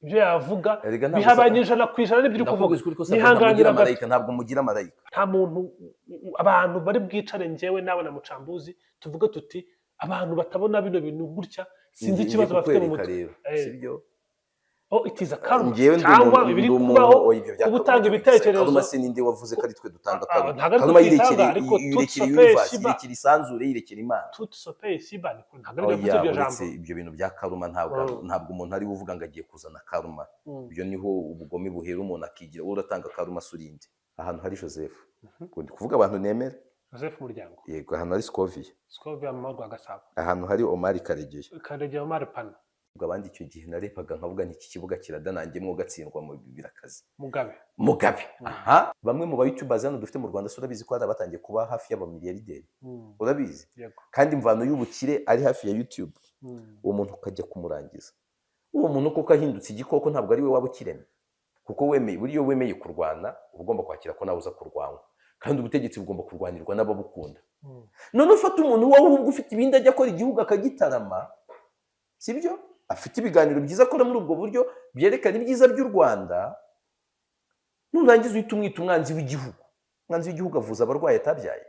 ibyo yavuga Erega ntabwo bihabanye ijana ku ijana n'ibyo uri kuvuga. Nihanganira marayika, ntabwo mugira marayika. Nta muntu, abantu bari bwicare njyewe nawe na Mucambuzi tuvuge tuti abantu batabona bino bintu gutya sinzi ikibazo bafite mu mutwe. Sibyo? It is a karma. Ngewe Cyangwa ibiri kubaho ubutanga ibitekerezo. Karma se ninde wavuze ko ari twe dutanga karma? Ntabwo Karma ari twitanga, ariko irekera universe, irekera isanzure, irekera Imana. Tout se paye ici-bas. Ntabwo ari byo jambo. Ibyo bintu bya karma ntabwo umuntu ari uvuga ngo agiye kuzana karma. Ibyo niho ubugome buhera umuntu akigira. Wowe uratanga karma surinde. Ahantu hari Joseph. Kuvuga abantu nemera. Joseph Muryango. Yego, ahantu hari Scovia. Scovia mu Rwa Gasabo. Ahantu hari Omar Karegeya. Karegeya Omar Pana. Abandi icyo gihe narepaga nkavuga nti iki kibuga kiradanangemwe gatsindwa mu birakazi. Mugabe. Aha, bamwe mu ba YouTubers hano dufite mu Rwanda surabizi ko batangiye kuba hafi y'abamiliyarderi. Urabizi? Kandi imvano y'ubukire ari hafi ya YouTube. Uwo muntu ukajya kumurangiza. Uwo muntu kuko ahindutse igikoko ntabwo ari we waba ukireme. Kuko wemeye, buriyo wemeye kurwana, ugomba kwakira ko nawe uza kurwanwa. Kandi ubutegetsi bugomba kurwanirwa n'ababukunda. None ufata umuntu wawe ubwo ufite ibindi ajya akora igihugu akagitarama. Sibyo? Afite ibiganiro byiza akora muri ubwo buryo byerekana ibyiza by'u Rwanda, nurangiza uhita umwita umwanzi w'igihugu. Umwanzi w'igihugu avuza abarwayi atabyaye.